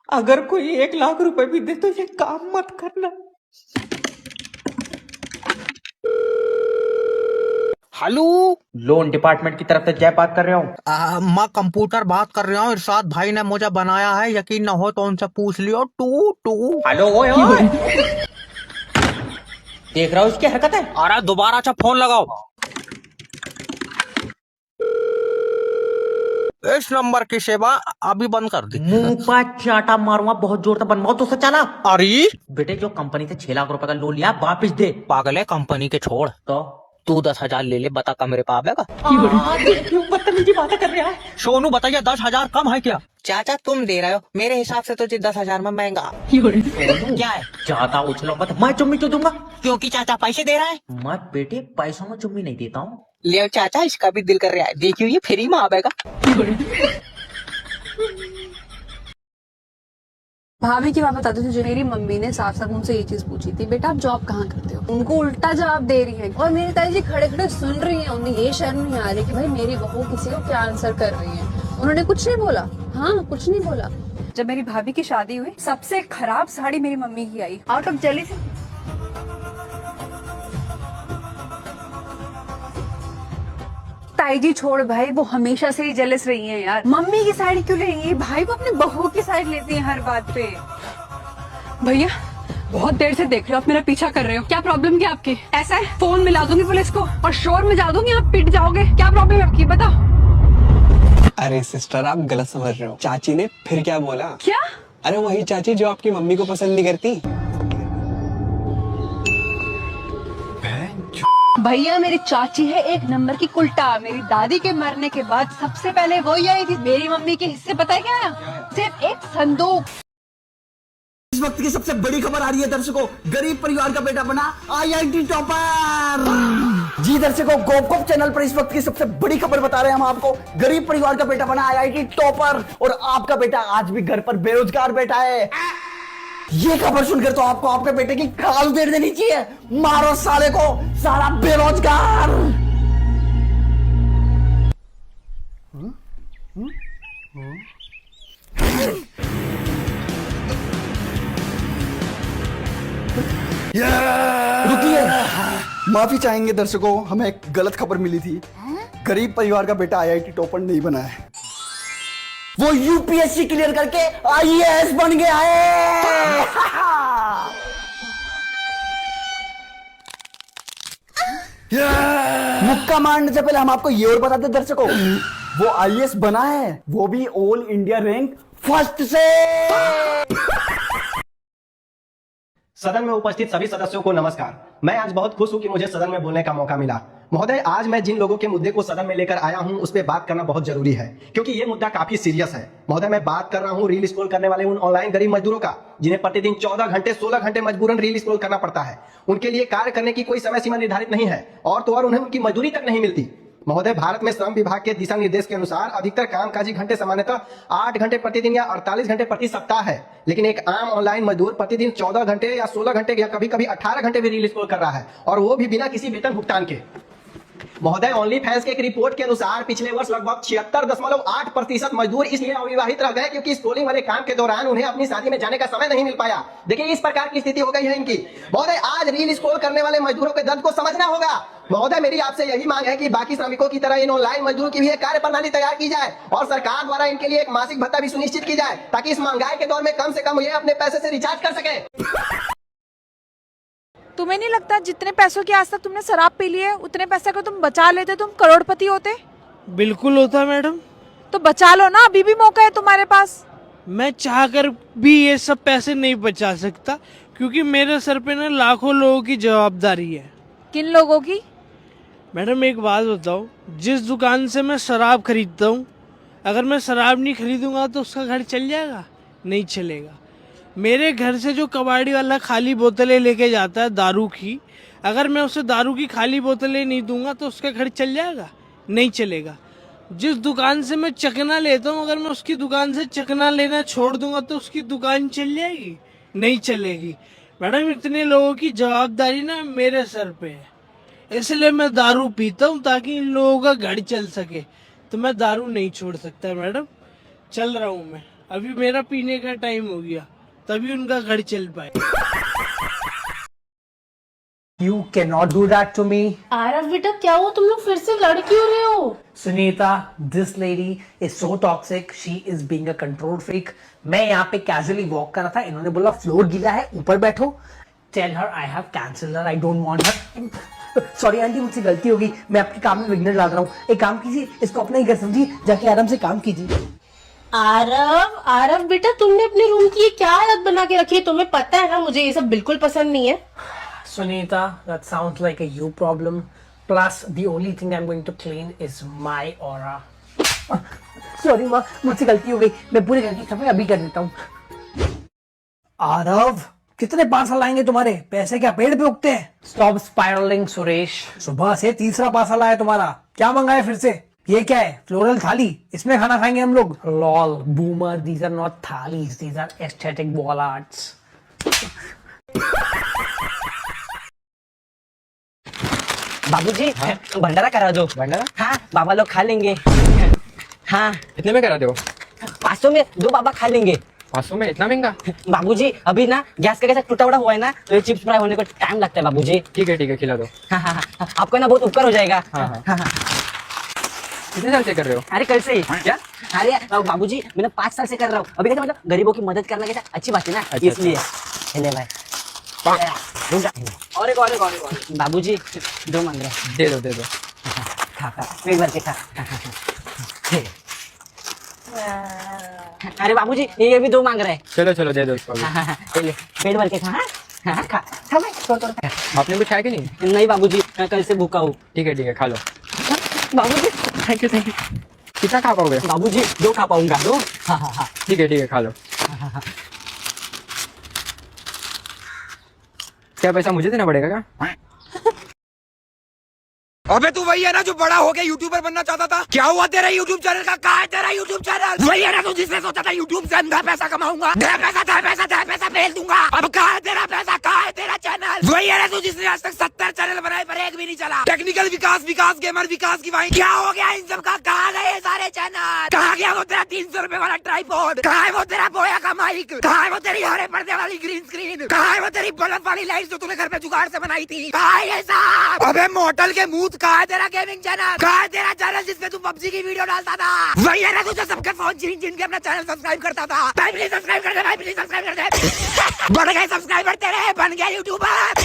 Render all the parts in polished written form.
अगर कोई 1 लाख रुपए भी दे तो ये काम मत करना। हेलो। लोन डिपार्टमेंट की तरफ से जय बात कर रहा हूँ। मैं कंप्यूटर बात कर रहा हूँ। इरशाद भाई ने मुझे बनाया है, यकीन न हो तो उनसे पूछ लियो। टू टू हेलो ओए ओए, देख रहा हो इसकी हरकत है। अरे दोबारा अच्छा फोन लगाओ। इस नंबर की सेवा अभी बंद कर दी। मुंह पर चाटा मारूंगा बहुत जोर से, बनवाओ तो सच चला। अरे बेटे जो कंपनी से 6 लाख रुपए का लोन लिया वापिस दे। पागल है, कंपनी के छोड़। तो तू 10,000 ले ले, बता का मेरे पास आएगा। क्यों बदतमीजी बातें कर रहा है। सोनू बताइए 10,000 कम है क्या? चाचा तुम दे रहे हो, मेरे हिसाब से तो 10,000 में महंगा। क्या है? ज्यादा उछलो मत, मैं चुम्मी क्यों दूंगा। क्योंकि चाचा पैसे दे रहा है। मैं बेटे पैसों में चुम्मी नहीं देता हूँ। ले चाचा, इसका भी दिल कर रहा है, देखियो ये फ्री में आएगा। भाभी की बात बताती हूँ। मेरी मम्मी ने साफ साफ मुझसे ये चीज पूछी थी, बेटा आप जॉब कहाँ करते हो। उनको उल्टा जवाब दे रही है और मेरी ताई जी खड़े खड़े सुन रही है। उन्हें ये शर्म नहीं आ रही कि भाई मेरी बहू किसी को क्या आंसर कर रही है। उन्होंने कुछ नहीं बोला, हाँ कुछ नहीं बोला। जब मेरी भाभी की शादी हुई, सबसे खराब साड़ी मेरी मम्मी की आई, आउट ऑफ जेलसी। ताई जी छोड़ भाई, वो हमेशा से ही जेलस रही हैं यार। मम्मी की साइड क्यों लेंगी, भाई वो अपनी बहू की साइड लेती हैं हर बात पे। भैया बहुत देर से देख रहे हो, आप मेरा पीछा कर रहे हो, क्या प्रॉब्लम क्या आपकी? ऐसा है फोन मिला दूंगी पुलिस को और शोर में जा दूंगी, आप पिट जाओगे। क्या प्रॉब्लम है आपकी, बताओ। अरे सिस्टर आप गलत समझ रहे हो। चाची ने फिर क्या बोला? क्या? अरे वही चाची जो आपकी मम्मी को पसंद नहीं करती। भैया मेरी चाची है एक नंबर की उल्टा। मेरी दादी के मरने के बाद सबसे पहले वही आई थी। मेरी मम्मी के हिस्से पता है क्या आया? सिर्फ एक संदूक। इस वक्त की सबसे बड़ी खबर आ रही है दर्शकों, गरीब परिवार का बेटा बना IIT टॉपर। जी दर्शकों, गोपकोप चैनल पर इस वक्त की सबसे बड़ी खबर बता रहे हैं हम आपको। गरीब परिवार का बेटा बना IIT टॉपर और आपका बेटा आज भी घर पर बेरोजगार बैठा है। ये खबर सुनकर तो आपको आपके बेटे की खाल उधेड़ देनी चाहिए। मारो साले को, साला बेरोजगार। रुकिए, माफी चाहेंगे दर्शकों, हमें एक गलत खबर मिली थी। गरीब परिवार का बेटा IIT टॉपर नहीं बना है, वो UPSC क्लियर करके IAS बन गया है। मुक्का मारने से पहले हम आपको ये और बताते दर्शकों, वो IAS बना है, वो भी ऑल इंडिया रैंक फर्स्ट से। सदन में उपस्थित सभी सदस्यों को नमस्कार। मैं आज बहुत खुश हूं कि मुझे सदन में बोलने का मौका मिला। महोदय, आज मैं जिन लोगों के मुद्दे को सदन में लेकर आया हूं उस पर बात करना बहुत जरूरी है, क्योंकि ये मुद्दा काफी सीरियस है। महोदय, मैं बात कर रहा हूं रील स्क्रॉल करने वाले उन ऑनलाइन गरीब मजदूरों का, जिन्हें प्रतिदिन 14 घंटे 16 घंटे मजबूरन रील स्क्रॉल करना पड़ता है। उनके लिए कार्य करने की कोई समय सीमा निर्धारित नहीं है और तो और उन्हें उनकी मजदूरी तक नहीं मिलती। महोदय, भारत में श्रम विभाग के दिशा निर्देश के अनुसार अधिकतर कामकाजी घंटे सामान्यतः 8 घंटे प्रतिदिन या 48 घंटे प्रति सप्ताह है, लेकिन एक आम ऑनलाइन मजदूर प्रतिदिन 14 घंटे या 16 घंटे या कभी कभी 18 घंटे भी रील स्क्रॉल कर रहा है, और वो भी बिना किसी वेतन भुगतान के। महोदय, ओनली फैंस के एक रिपोर्ट के अनुसार पिछले वर्ष लगभग 76.8% मजदूर इसलिए अविवाहित रह गए क्योंकि स्क्रोलिंग वाले काम के दौरान उन्हें अपनी शादी में जाने का समय नहीं मिल पाया। देखिए इस प्रकार की स्थिति हो गई है इनकी। महोदय, आज रील स्क्रॉल करने वाले मजदूरों के दर्द को समझना होगा। महोदय, मेरी आपसे यही मांग है कि बाकी श्रमिकों की तरह इन ऑनलाइन मजदूरों की भी एक कार्य प्रणाली तैयार की जाए और सरकार द्वारा इनके लिए एक मासिक भत्ता भी सुनिश्चित की जाए, ताकि इस महंगाई के दौर में कम से कम ये अपने पैसे से रिचार्ज कर सके। तुम्हें नहीं लगता जितने पैसों की आज तक तुमने शराब पी ली है उतने पैसे को तुम बचा लेते तुम करोड़पति होते? बिल्कुल होता मैडम। तो बचा लो ना, अभी भी मौका है तुम्हारे पास। मैं चाहकर भी ये सब पैसे नहीं बचा सकता, क्योंकि मेरे सर पे ना लाखों लोगों की जवाबदारी है। किन लोगों की? मैडम एक बात बताओ, जिस दुकान से मैं शराब खरीदता हूँ, अगर मैं शराब नहीं खरीदूंगा तो उसका घर चल जाएगा? नहीं चलेगा। मेरे घर से जो कबाड़ी वाला खाली बोतलें लेके जाता है दारू की, अगर मैं उसे दारू की खाली बोतलें नहीं दूंगा तो उसका घर चल जाएगा? नहीं चलेगा। जिस दुकान से मैं चकना लेता हूँ, अगर मैं उसकी दुकान से चकना लेना छोड़ दूंगा तो उसकी दुकान चल जाएगी? नहीं चलेगी। मैडम इतने लोगों की जवाबदारी ना मेरे सर पे है, इसलिए मैं दारू पीता हूँ ताकि इन लोगों का घर चल सके। तो मैं दारू नहीं छोड़ सकता मैडम, चल रहा हूँ मैं। अभी मेरा पीने का टाइम हो गया, तभी उनका घर चल पाए। You cannot do that to me. Aarav बेटा क्या हुआ, तुम लोग फिर से लड़ क्यों रहे हो? Sunita, this lady is so toxic. She is being a control freak. मैं यहाँ पे casually walk कर रहा था, इन्होंने बोला फ्लोर गीला है, ऊपर बैठो. Tell her I have cancelled her. I don't want her. Sorry aunty, मुझसे गलती होगी, मैं आपके काम में विघ्न डाल रहा हूँ. एक काम कीजिए, इसको अपना ही घर समझिए, जाके आराम से काम कीजिए. आरव आरव बेटा तुमने अपने रूम की ये क्या हालत बना के रखी है? तुम्हें पता है ना मुझे ये सब बिल्कुल पसंद नहीं है. Sunita, that sounds like a you problem. Plus, the only thing I'm going to clean is my aura. Sorry माँ, मुझसे गलती हो गई, मैं पूरे घर की सफाई अभी कर देता हूँ. आरव, कितने पार्सल आएंगे तुम्हारे? पैसे क्या पेड़ पे उगते हैं? Stop spiralling Suresh. सुबह से तीसरा पार्सल आया तुम्हारा, क्या मंगाया फिर से? ये क्या है? फ्लोरल थाली, इसमें खाना खाएंगे हम लोग. Lol boomer, these are not thalis, these are aesthetic wall arts. बाबूजी भंडारा करा दो. भंडारा? हाँ, बाबा लोग खा लेंगे. हाँ, कितने में करा दे हो? 500 में 2 बाबा खा लेंगे. 500 में इतना महंगा? बाबूजी अभी ना गैस का कैसा टूटा उड़ा हुआ है ना, तो ये चिप्स फ्राई होने को टाइम लगता है बाबूजी. ठीक है खिला दो. हाँ हाँ हाँ, आपको ना बहुत उपकार हो जाएगा. हाँ, हाँ. हाँ हाँ. कितने साल से कर रहे हो? अरे कल से ही. क्या? अरे बाबूजी मैं 5 साल से कर रहा हूँ. अभी कैसे मतलब गरीबों की मदद करना कैसा अच्छी बात है ना, इसलिए. ले भाई. और एक बाबूजी 2 मांग रहे. दे दो. खा पेट भर के खा. अरे बाबूजी ये भी 2 मांग रहे हैं. चलो दे दो इसको. ले पेट भर के खा. हाँ खा भाई, थोड़ा. आपने कुछ खाया कि नहीं? नहीं बाबूजी, मैं कल से भूखा हूँ. ठीक है खा लो. बाबूजी थैंक यू. कितना खा पाओगे? बाबूजी 2 खा पाऊंगा. 2. हाँ. ठीक है खा लो. क्या पैसा मुझे देना पड़ेगा क्या? अबे तू वही है ना जो बड़ा हो के यूट्यूबर बनना चाहता था? क्या हुआ तेरा यूट्यूब चैनल का? कहाँ है तेरा यूट्यूब चैनल? वही है ना तू जिसने सोचा था यूट्यूब से अंधा पैसा कमाऊंगा, दे पैसा भेज दूंगा. अब कहाँ है तेरा पैसा? कहाँ है तेरा चैनल? वही है ना तू जिसने आज तक 70 चैनल बनाए पर एक भी नहीं चला. टेक्निकल विकास गेमर विकास की वाइन. क्या हो गया इन सब का? कहाँ गए ये सारे चैनल? कहाँ गया वो तेरा 300 रुपए वाला ट्राइपॉड? कहाँ है वो तेरा बोया का माइक? कहाँ है वो तेरी हरे पर्दे वाली ग्रीन स्क्रीन? कहाँ है वो तेरी बल्ब वाली लाइट जो तूने घर पे जुगाड़ से बनाई थी? कहाँ है ये सब? अबे मोटल के मुंह, कहाँ है तेरा गेमिंग चैनल? कहाँ है तेरा चैनल जिसमें तू पबजी की वीडियो डालता था? वही है ना तू जो सबके फोन छीन के अपना चैनल सब्सक्राइब करता था. भाई प्लीज सब्सक्राइब कर दे. बढ़ गए सब्सक्राइबर तेरे, बन गया यूट्यूबर.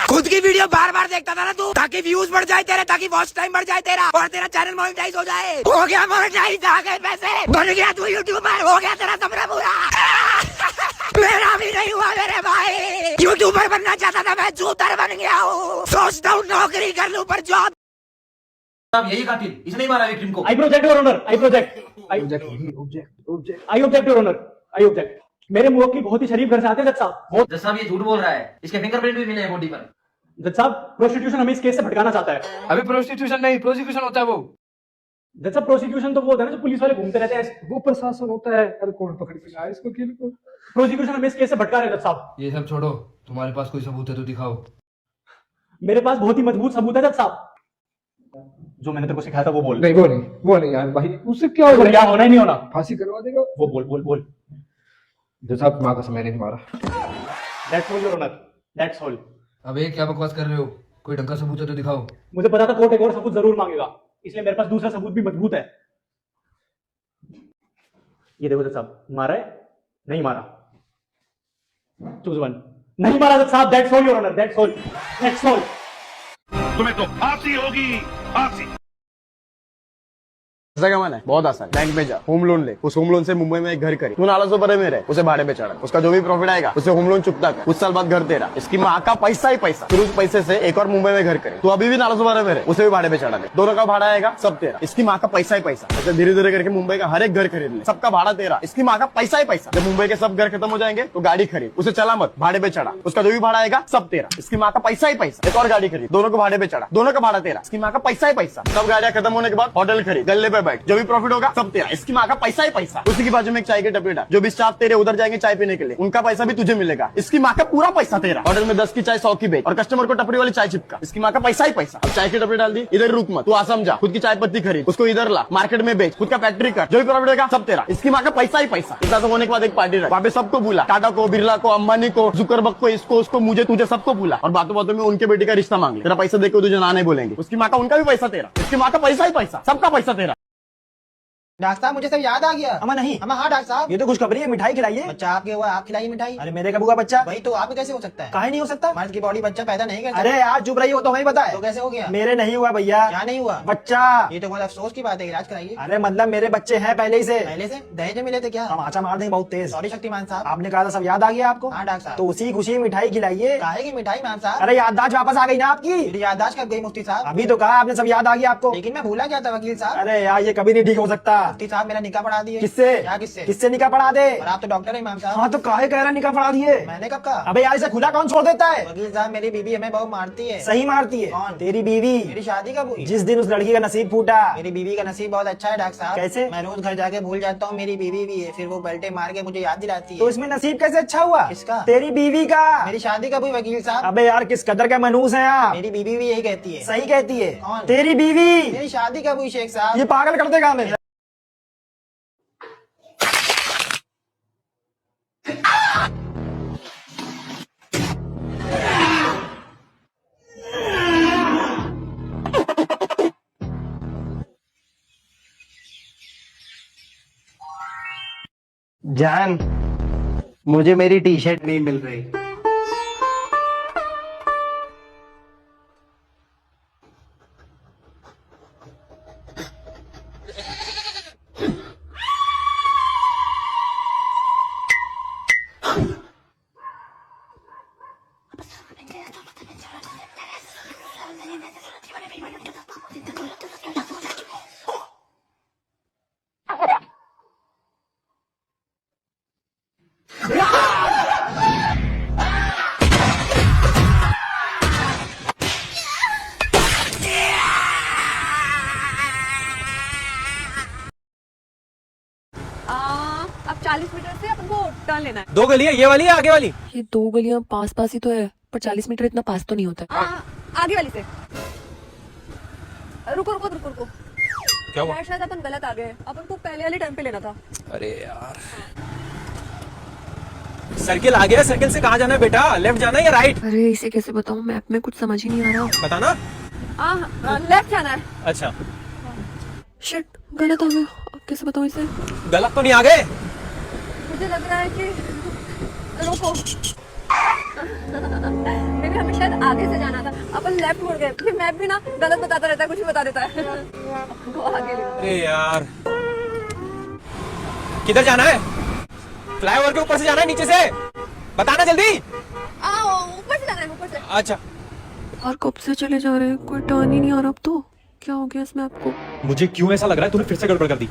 खुद की वीडियो बार देखता था ना तू, ताकि व्यूज बढ़ जाए तेरे, ताकि वॉच टाइम बढ़ जाए तेरा, और तेरा चैनल मोनेटाइज हो जाए. हो गया मोनेटाइज, आ गए पैसे, बन गया तू यूट्यूबर. हो गया तेरा सपना पूरा. मेरा भी नहीं हुआ मेरे भाई. यूट्यूबर बनना चाहता था मैं, जूतर बन गया हूँ. सोचता हूँ नौकरी कर लूँ पर जॉब. यही कातिल, इसने ही मारा विक्टिम को. I project your honour. I object your honour. I object. मेरे मुवक्किल बहुत ही शरीफ घर से आते हैं जज साहब. जज साहब ये झूठ बोल रहा है, इसके फिंगरप्रिंट भी मिले हैं बॉडी पर. जज साहब प्रोस्टिट्यूशन हमें इस केस से भटकाना चाहता है. अभी प्रोस्टिट्यूशन नहीं, प्रोसिक्यूशन होता है वो. जज साहब प्रोसिक्यूशन तो वो होता है ना जो पुलिस वाले घूमते रहते हैं, वो प्रशासन होता है. अरे कौन पकड़ के लाया इसको? प्रोसिक्यूशन हमें इस केस से भटका रहे हैं जज साहब. ये सब छोड़ो, तुम्हारे पास कोई सबूत है तो दिखाओ. मेरे पास बहुत ही मजबूत सबूत है जज साहब. जो मैंने तेरे को सिखाया था वो बोल. नहीं वो नहीं यार भाई, उससे क्या होगा? क्या होना ही नहीं होना, फांसी करवा देगा वो. बोल. जो साहब माँ कसम मैंने नहीं मारा. That's all your honour, that's all. अबे क्या बकवास कर रहे हो? कोई ढंग का सबूत है तो दिखाओ. मुझे पता था कोर्ट एक और सबूत जरूर मांगेगा, इसलिए मेरे पास दूसरा सबूत भी मजबूत है. ये देखो जज साहब, मारा है नहीं मारा? Choose one. नहीं मारा जज साहब. That's all your honour, that's all. तुम्हें तो फांसी होगी, फांसी. पैसा कमाना है बहुत आसान. बैंक में जा, होम लोन ले. उस होम लोन से मुंबई में एक घर खरीद. तू नालासोपारा में रहे, उसे भाड़े पे चढ़ा. उसका जो भी प्रॉफिट आएगा उसे होम लोन चुकता कर. कुछ साल बाद घर तेरा. इसकी माँ का पैसा ही पैसा. फिर उस पैसे से एक और मुंबई में घर करे. तू अभी भी नालासोपारा में रहे, उसे भी भाड़े पे चढ़ा ले. दोनों का भाड़ा आएगा सब तेरा. इसकी माँ का पैसा ही पैसा. ऐसे धीरे धीरे करके मुंबई का हर एक घर खरीद ले. सबका भाड़ा तेरा, इसकी माँ का पैसा ही पैसा. जब मुंबई के सब घर खत्म हो जाएंगे तो गाड़ी खरीद. उसे चला मत, भाड़े पे चढ़ा. उसका जो भी भाड़ा आएगा सब तेरा. इसकी माँ का पैसा ही पैसा. एक और गाड़ी खरीद. दोनों को भाड़े पे चढ़ा. दोनों का भाड़ा तेरा. इसकी माँ का पैसा ही पैसा. सब गाड़ियां खत्म होने के बाद होटल खरीद. गले पे बैठ, जो भी प्रॉफिट होगा सब तेरा, इसकी माँ का पैसा ही पैसा। उसी के बाजू में एक चाय के टपरी डाल, जो भी स्टाफ तेरे उधर जाएंगे चाय पीने के लिए, उनका पैसा भी तुझे मिलेगा, इसकी माँ का पूरा पैसा तेरा। ऑर्डर में 10 की चाय 100 की बेच और कस्टमर को टपरी वाली चाय चिपका, इसकी माँ का पैसा ही पैसा। अब चाय की टपरी डाल दी, इधर रुक मत, तू आसम जा, खुद की चाय पत्ती खरीद, उसको इधर ला, मार्केट में बेच, खुद का फैक्ट्री कर, जो भी प्रॉफिट होगा सब तेरा, इसकी माँ का पैसा ही पैसा। इतना सब होने के बाद एक पार्टी रख, वहाँ पे सबको बुला, टाटा को, बिरला को, अंबानी को, जुकरबर्ग को, इसको उसको, मुझे तुझे सबको बुला और बातों बातों में उनके बेटी का रिश्ता मांग ले। तेरा पैसा देके तुझे ना नहीं बोलेंगे, उसकी माँ का उनका भी पैसा तेरा, इसकी माँ का पैसा ही पैसा, सबका पैसा तेरा। डॉक्टर साहब मुझे सब याद आ गया। अमा नहीं अमा हाँ डॉक्टर साहब, ये तो खुशखबरी है, मिठाई खिलाइए। बच्चा आपके हुआ, आप खिलाइए मिठाई। अरे मेरे कबू का बच्चा भाई तो आप कैसे हो सकता है? काहे नहीं हो सकता? मर्द की बॉडी बच्चा पैदा नहीं करता। अरे यार चुप रही हो, तो हमें पता है। तो कैसे हो गया? मेरे नहीं हुआ भैया। क्या नहीं हुआ? बच्चा। ये तो बहुत अफसोस की बात है, इलाज कराइए। अरे मतलब मेरे बच्चे हैं पहले ही से। पहले से दहेज में मिले थे क्या? तमाचा मार देंगे बहुत तेज। सॉरी शक्तिमान साहब। आपने कहा था सब याद आ गया आपको? हाँ डॉक्टर साहब। तो उसी खुशी मिठाई खिलाइए। काहे की मिठाई मैम साहब? अरे याददाश्त वापस आ गई ना आपकी? मेरी याददाश्त कब गई मुफ्ती साहब? अभी तो कहा आपने सब याद आ गया आपको। लेकिन मैं भूला क्या था वकील साहब? अरे यार ये कभी नहीं ठीक हो सकता। मुफ्ती साहब मेरा निकाह पढ़ा दिए। किससे? क्या किससे? किससे निकाह पढ़ा दे? और आप तो डॉक्टर है मैम साहब। हाँ तो काहे कह रहा निकाह पढ़ा दिए? मैंने कब कहा? अबे यार इसे खुला कौन छोड़ देता है? वकील साहब मेरी बीवी हमें बहुत मारती है। सही मारती है? कौन? तेरी बीवी। मेरी शादी कब हुई? जिस दिन उस लड़की का नसीब फूटा। मेरी बीवी का नसीब बहुत अच्छा है डॉक्टर साहब। कैसे? मैं रोज घर जाके भूल जाता हूँ मेरी बीवी भी है, फिर वो बेल्टे मार के मुझे याद दिलाती है। तो इसमें नसीब कैसे अच्छा हुआ? किसका? तेरी बीवी का। मेरी शादी कब हुई वकील साहब? अबे यार किस कदर के मनूस हैं आप। मेरी बीवी भी यही कहती है। सही कहती है। कौन? तेरी बीवी। मेरी शादी कब हुई शेख साहब? ये पागल कर देगा हमें। जान, मुझे मेरी टी शर्ट नहीं मिल रही। अब 40 मीटर से अपन को टर्न लेना है। 2 गलियां, ये वाली है आगे वाली? ये 2 गलियां पास पास ही तो है, पर 40 मीटर इतना पास तो नहीं होता है। आगे वाली से। रुको रुको रुको रुको। क्या हुआ? शायद अपन गलत आ गए, अपन को पहले वाले टर्न पे लेना था। अरे यार, सर्किल आ गया। सर्किल से कहाँ जाना है बेटा? लेफ्ट जाना है या राइट? अरे इसे कैसे बताऊं, मैप में कुछ समझ ही नहीं आ रहा। बताना। लेफ्ट जाना है। अच्छा, शिट, गलत आ गया, अब कैसे बताऊं इसे? गलत तो नहीं आ गए? मुझे लग रहा है कि रुको मेरे हमें शायद आगे से जाना था, अपन लेफ्ट मुड़ गए। फिर मैप भी ना गलत बताता रहता है, कुछ भी बता देता है। अपन को आगे ले। अरे यार, किधर जाना है? फ्लाईओवर के ऊपर से जाना है, नीचे से? बताना जल्दी। ऊपर से जाना है, ऊपर से। अच्छा, और कब से चले जा रहे हैं, कोई टर्न ही नहीं आ रहा। अब तो क्या हो गया इस मैप को? मुझे क्यों ऐसा लग रहा है तूने फिर से गड़बड़ कर दी?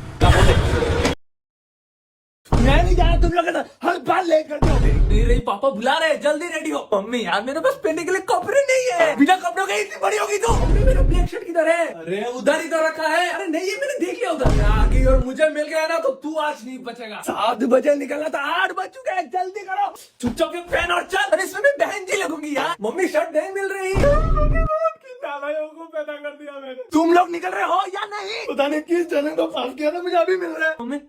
मैं नहीं जा रहा, तुम लोग हर बार लेट करते हो। नहीं रही, पापा बुला रहे, जल्दी रेडी हो। मम्मी यार मेरे पास पहनने के लिए कपड़े नहीं है। बिना कपड़ों के इतनी बड़ी होगी तो। मेरा ब्लैक शर्ट किधर है? अरे उधर ही तो रखा है। अरे नहीं, ये मैंने देख लिया उधर। आगे और मुझे मिल गया ना तो तू आज नहीं बचेगा। 7 बजे निकलना था, 8 बज चुके हैं, जल्दी करो। चुपचाप के पहन और चल। अरे इसमें मैं बहन जी लगूंगी यार। मम्मी शर्ट नहीं मिल रही। को पैदा कर दिया मैंने। तुम लोग निकल रहे हो या नहीं? पता नहीं किस जने को पास किया था, मुझे अभी मिल रहा है। मम्मी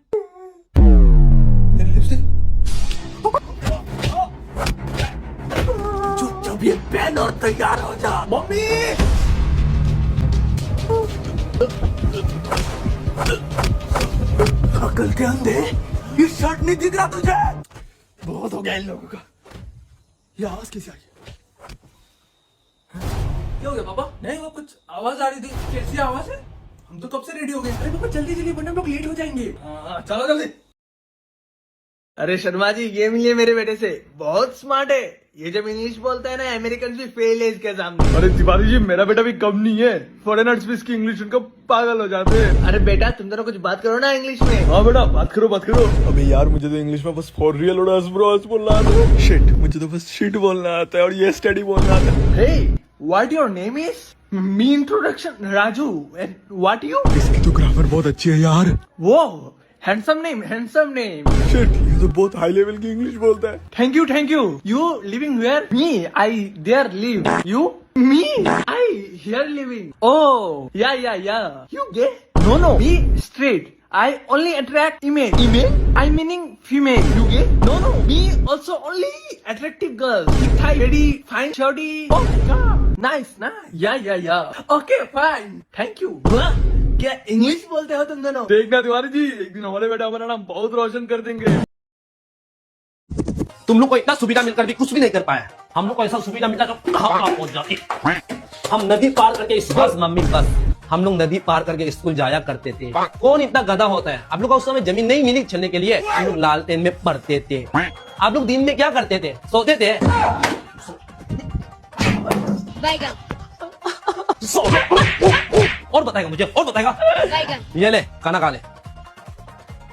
चुपचाप ये पहन और तैयार हो जा। मम्मी अकल के अंधे, ये शर्ट नहीं दिख रहा तुझे? बहुत हो गया इन लोगों का। ये आवाज कैसे आई? क्या हो गया पापा? नहीं वो कुछ आवाज आ रही थी। कैसी आवाज है? हम तो कब से रेडी हो गए। अरे पापा जल्दी जल्दी, वरना हम लोग लेट हो जाएंगे। चलो जल्दी। अरे शर्मा जी, ये मिलिए मेरे बेटे से, बहुत स्मार्ट है। ये जब इंग्लिश बोलता है ना, अमेरिकन भी फेल है इसके सामने। अरे तिवारी जी, मेरा बेटा भी कम नहीं है। फॉरेनर्स भी इसकी इंग्लिश उनका पागल हो जाते हैं। अरे बेटा तुम दोनों कुछ बात करो ना इंग्लिश में। हाँ बेटा, बात करो बात करो। अबे यार, मुझे तो इंग्लिश में बस फॉर रियल और ब्रोस बोलना आता है। शिट, मुझे तो बस शिट बोलना आता है और ये स्टडी बोलना आता है। Hey, what your name is? Me introduction Raju and what you? इसकी तो ग्रामर बहुत अच्छी है यार। वो हैंडसम नेम शिट, ये तो बहुत हाई लेवल की इंग्लिश बोलता है। Thank you you living where? Me I there live. You? Me I here living. Oh yeah you gay? No me straight. I only attract image. I meaning female. You gay? No. Me also only attractive girls. Thick thigh, lady, fine, shorty. Oh my god. Nice. Yeah. Okay, fine. Thank you. क्या English बोलते हो तुम दोनों? देखना तिवारी जी, एक दिन हमारे बेटा हमारा नाम बहुत रोशन कर देंगे। तुम लोग को इतना सुविधा मिलकर भी कुछ भी नहीं कर पाया। हम लोग को ऐसा सुविधा मिला जो कहाँ पहुंच जाती। हम नदी पार करके बस मम्मी बस हम लोग नदी पार करके स्कूल जाया करते थे। कौन इतना गधा होता है? आप लोग को उस समय जमीन नहीं मिली चलने के लिए। हम लोग लालटेन में पढ़ते थे। आप लोग दिन में क्या करते थे? सोते थे। और बताएगा मुझे, और बताएगा। ये ले खाना खा ले।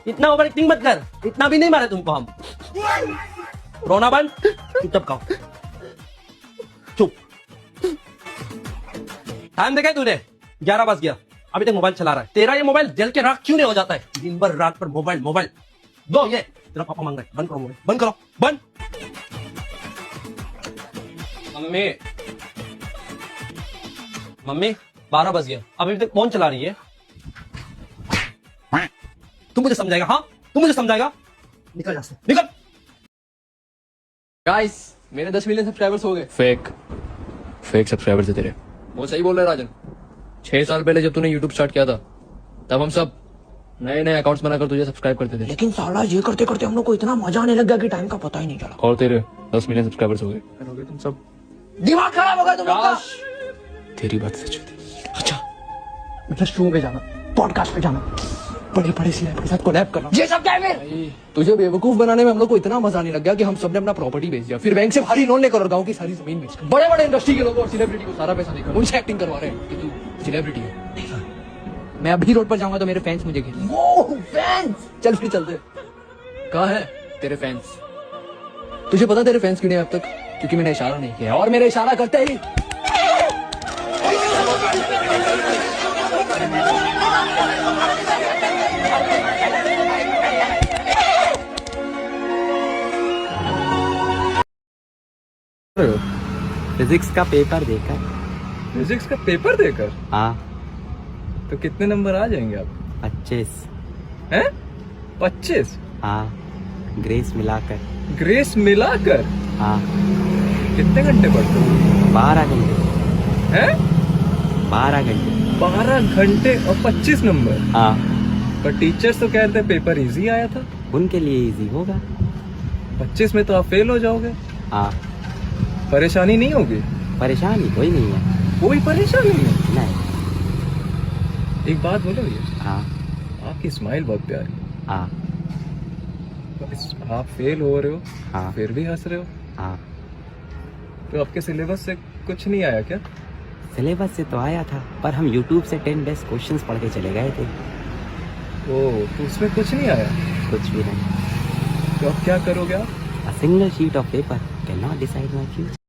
इतना ओवर एक्टिंग मत कर, इतना भी नहीं मारे तुमको हम। रोना बंद, चुपचाप खाओ। चुप। टाइम देखा तूने? 11 बज गया, अभी तक मोबाइल चला रहा है। तेरा ये मोबाइल जल के राख क्यों नहीं हो जाता है? दिन भर रात पर मोबाइल दो। ये तेरा पापा मांग रहा है, बंद करो मोबाइल, बंद करो, बंद। मम्मी 12 बज गया, अभी तक फोन चला रही है। तुम मुझे समझाएगा? हाँ तुम मुझे समझाएगा? निकल यहाँ से, निकल। गाइस, मेरे 10 मिलियन सब्सक्राइबर्स हो गए। फेक सब्सक्राइबर्स है तेरे। वो सही बोल रहे राजन। 6 साल पहले जब तूने YouTube स्टार्ट किया था, तब हम सब नए अकाउंट्स बनाकर तुझे सब्सक्राइब करते थे। लेकिन साला ये करते करते हम लोग को इतना मजा आने लग गया कि टाइम का पता ही नहीं चला। और तेरे 10 मिलियन सब्सक्राइबर्स हो गए। तुम सब दिमाग खराब हो गया तुम लोग का। तेरी बात सच है। अच्छा, मतलब शो पे जाना, पॉडकास्ट पे जाना, बड़े बड़े सेलिब्रिटी के साथ कोलैब करना, ये सब क्या है फिर? तुझे बेवकूफ बनाने में हम लोग को इतना मजा आने लग गया कि हम सबने अपना प्रॉपर्टी बेच दिया। फिर बैंक से भारी लोन लेकर और गांव की सारी जमीन बेच, बड़े बड़े इंडस्ट्री के लोगों और सेलिब्रिटी को सारा पैसा देकर उनसे एक्टिंग करवा रहे हैं कि तू सेलिब्रिटी है। मैं अभी रोड पर जाऊंगा तो मेरे फैंस मुझे घेरेंगे। चल फिर चलते। कहाँ है तेरे फैंस? तुझे पता तेरे फैंस क्यों नहीं अब तक? क्योंकि मैंने इशारा नहीं किया, और मेरे इशारा करते ही फिजिक्स का पेपर देकर। फिजिक्स का पेपर देकर? हाँ। तो कितने नंबर आ जाएंगे आप? 25 हैं? 25? हाँ, ग्रेस मिलाकर। ग्रेस मिलाकर? हाँ। कितने घंटे पढ़ते हो? 12 घंटे। हैं? 12 घंटे। 12 घंटे और 25 नंबर? हाँ। पर टीचर्स तो कहते हैं पेपर इजी आया था। उनके लिए इजी होगा। 25 में तो आप फेल हो जाओगे। हाँ। परेशानी नहीं होगी? परेशानी कोई नहीं है। कोई परेशानी नहीं? नहीं। एक बात बोलो ये। हाँ। आपकी स्माइल बहुत प्यारी। हाँ। आप फेल हो रहे हो, हाँ। फिर भी हंस रहे हो। हाँ। तो आपके सिलेबस से कुछ नहीं आया क्या? सिलेबस से तो आया था, पर हम YouTube से 10 बेस्ट क्वेश्चंस पढ़ के चले गए थे। ओह, तो उसमें कुछ नहीं आया? कुछ भी नहीं। तो अब क्या करोगे आप? A single sheet of paper cannot decide my future.